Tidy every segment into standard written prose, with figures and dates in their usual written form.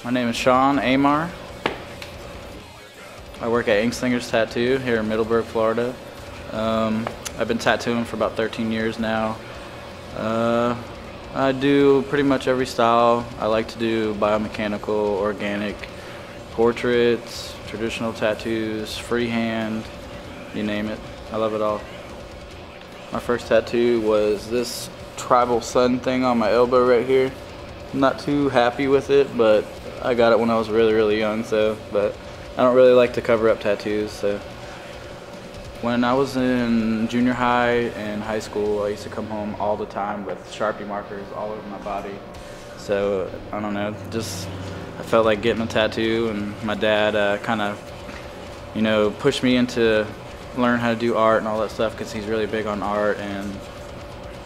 My name is Sean Amar. I work at Inkslinger's Tattoo here in Middleburg, Florida. I've been tattooing for about 13 years now. I do pretty much every style. I like to do biomechanical, organic, portraits, traditional tattoos, freehand, you name it. I love it all. My first tattoo was this tribal sun thing on my elbow right here. I'm not too happy with it, but I got it when I was really young, but I don't really like to cover up tattoos. So when I was in junior high and high school, I used to come home all the time with Sharpie markers all over my body. So I don't know, I felt like getting a tattoo, and my dad kind of, pushed me into learn how to do art and all that stuff because he's really big on art, and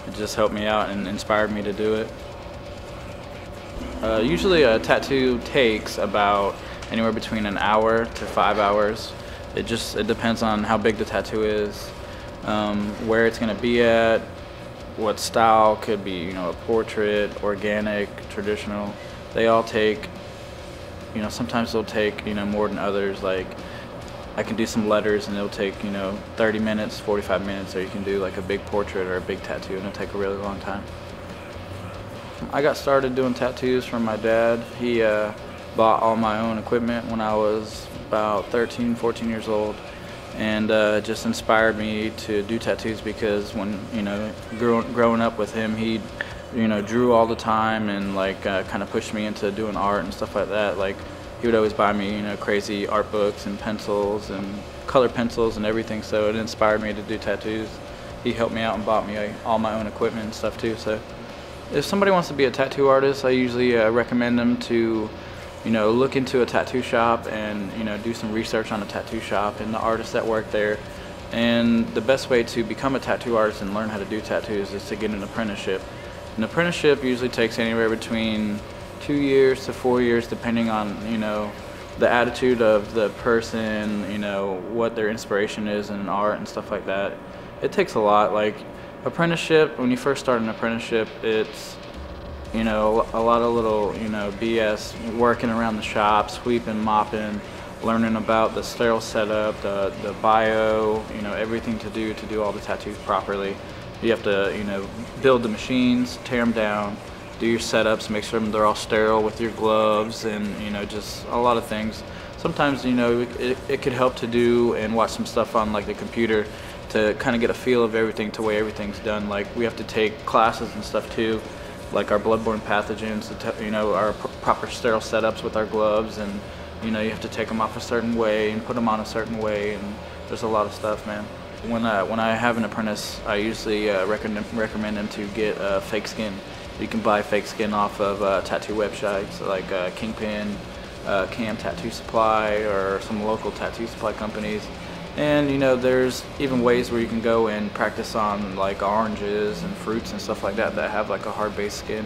it just helped me out and inspired me to do it. Usually a tattoo takes about anywhere between an hour to 5 hours. It depends on how big the tattoo is, where it's going to be at, what style. Could be a portrait, organic, traditional. They all take, sometimes they'll take more than others. Like I can do some letters and it'll take 30 minutes, 45 minutes, or you can do like a big portrait or a big tattoo and it'll take a really long time. I got started doing tattoos from my dad. He bought all my own equipment when I was about 13, 14 years old, and just inspired me to do tattoos because when growing up with him, he drew all the time and like kind of pushed me into doing art and stuff like that. Like he would always buy me crazy art books and pencils and color pencils and everything, so it inspired me to do tattoos. He helped me out and bought me all my own equipment and stuff too. So if somebody wants to be a tattoo artist, I usually recommend them to look into a tattoo shop and do some research on a tattoo shop and the artists that work there. And the best way to become a tattoo artist and learn how to do tattoos is to get an apprenticeship. An apprenticeship usually takes anywhere between 2 years to 4 years, depending on the attitude of the person, what their inspiration is in art and stuff like that. It takes a lot. Like apprenticeship, when you first start an apprenticeship, it's a lot of little BS, working around the shop, sweeping, mopping, learning about the sterile setup, the bio, everything to do all the tattoos properly. You have to build the machines, tear them down, do your setups, make sure they're all sterile with your gloves, and just a lot of things. Sometimes it could help to do and watch some stuff on like the computer to kind of get a feel of everything, to way everything's done. Like we have to take classes and stuff too, like our bloodborne pathogens, our proper sterile setups with our gloves, and you have to take them off a certain way and put them on a certain way, and there's a lot of stuff, man. When I have an apprentice, I usually recommend them to get fake skin. You can buy fake skin off of tattoo websites like Kingpin, Cam Tattoo Supply, or some local tattoo supply companies. And there's even ways where you can go and practice on like oranges and fruits and stuff like that have like a hard base skin.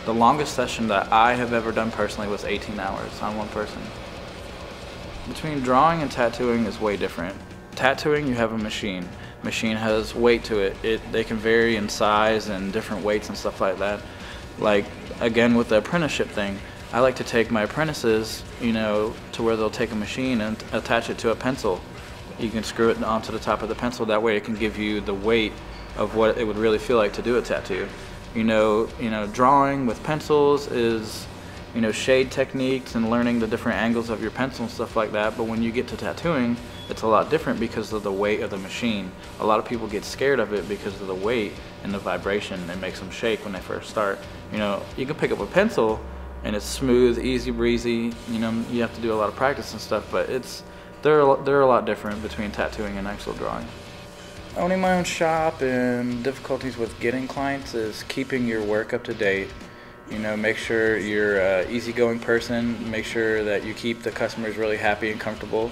The longest session that I have ever done personally was 18 hours on one person. Between drawing and tattooing is way different. Tattooing, you have a machine. Machine has weight to it. They can vary in size and different weights and stuff like that. Like again with the apprenticeship thing, I like to take my apprentices, to where they'll take a machine and attach it to a pencil. You can screw it onto the top of the pencil. That way it can give you the weight of what it would really feel like to do a tattoo. Drawing with pencils is, shade techniques and learning the different angles of your pencil and stuff like that. But when you get to tattooing, it's a lot different because of the weight of the machine. A lot of people get scared of it because of the weight and the vibration. It makes them shake when they first start. You can pick up a pencil and it's smooth, easy breezy. You have to do a lot of practice and stuff, but they're a lot different between tattooing and actual drawing. Owning my own shop and difficulties with getting clients is keeping your work up to date. You know, make sure you're an easygoing person, make sure that you keep the customers really happy and comfortable.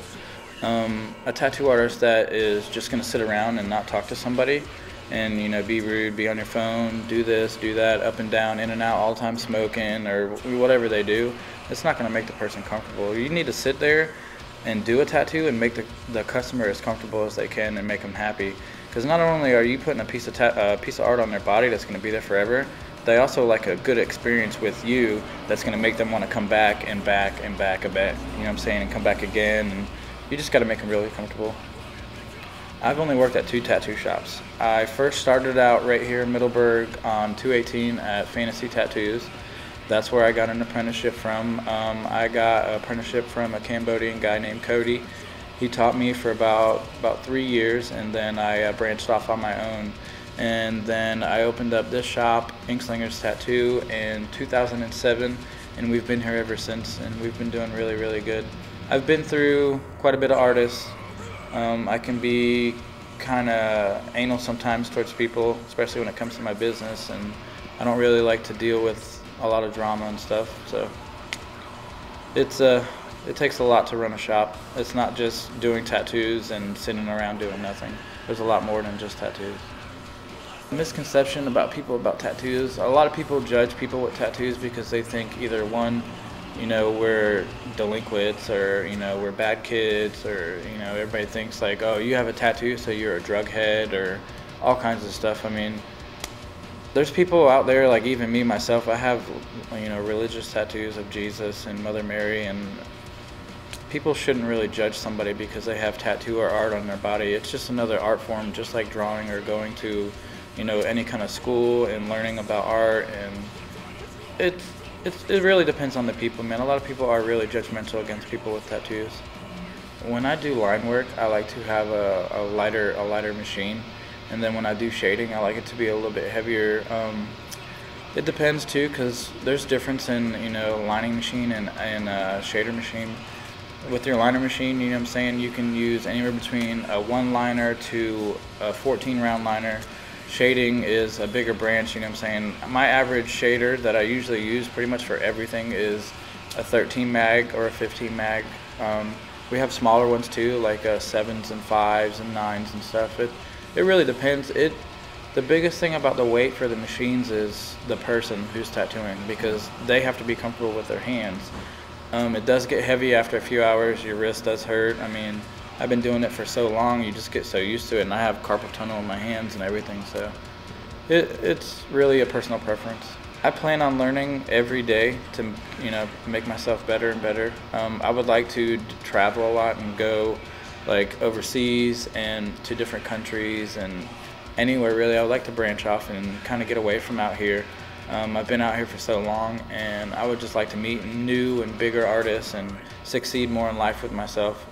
A tattoo artist that is just going to sit around and not talk to somebody and, you know, be rude, be on your phone, do this, do that, up and down, in and out, all the time smoking or whatever they do, it's not going to make the person comfortable. You need to sit there and do a tattoo and make the customer as comfortable as they can and make them happy. Because not only are you putting a piece of art on their body that's going to be there forever, they also like a good experience with you that's going to make them want to come back and back and back and back. You know what I'm saying? And come back again. And you just got to make them really comfortable. I've only worked at 2 tattoo shops. I first started out right here in Middleburg on 218 at Fantasy Tattoos. That's where I got an apprenticeship from. I got an apprenticeship from a Cambodian guy named Cody. He taught me for about 3 years, and then I branched off on my own. And then I opened up this shop, Inkslinger's Tattoo, in 2007, and we've been here ever since, and we've been doing really, really good. I've been through quite a bit of artists. I can be kind of anal sometimes towards people, especially when it comes to my business, and I don't really like to deal with a lot of drama and stuff, so it takes a lot to run a shop. It's not just doing tattoos and sitting around doing nothing. There's a lot more than just tattoos. Misconception about people about tattoos. A lot of people judge people with tattoos because they think either one, you know, we're delinquents, or, you know, we're bad kids, or, you know, everybody thinks like, oh, you have a tattoo so you're a drug head, or all kinds of stuff. I mean, there's people out there, like even me myself, I have, you know, religious tattoos of Jesus and Mother Mary, and people shouldn't really judge somebody because they have tattoo or art on their body. It's just another art form, just like drawing or going to, you know, any kind of school and learning about art. And it really depends on the people, man. A lot of people are really judgmental against people with tattoos. When I do line work, I like to have a lighter machine. And then when I do shading, I like it to be a little bit heavier. It depends too, because there's difference in, you know, lining machine and shader machine. With your liner machine, you know what I'm saying, you can use anywhere between a 1 liner to a 14 round liner. Shading is a bigger branch, you know what I'm saying. My average shader that I usually use pretty much for everything is a 13 mag or a 15 mag. We have smaller ones too, like 7s and 5s and 9s and stuff. It really depends. The biggest thing about the weight for the machines is the person who's tattooing, because they have to be comfortable with their hands. It does get heavy after a few hours. Your wrist does hurt. I mean, I've been doing it for so long, you just get so used to it, and I have carpal tunnel in my hands and everything, so it's really a personal preference. I plan on learning every day to, you know, make myself better and better. I would like to travel a lot and go like overseas and to different countries and anywhere really. I would like to branch off and kind of get away from out here. I've been out here for so long, and I would just like to meet new and bigger artists and succeed more in life with myself.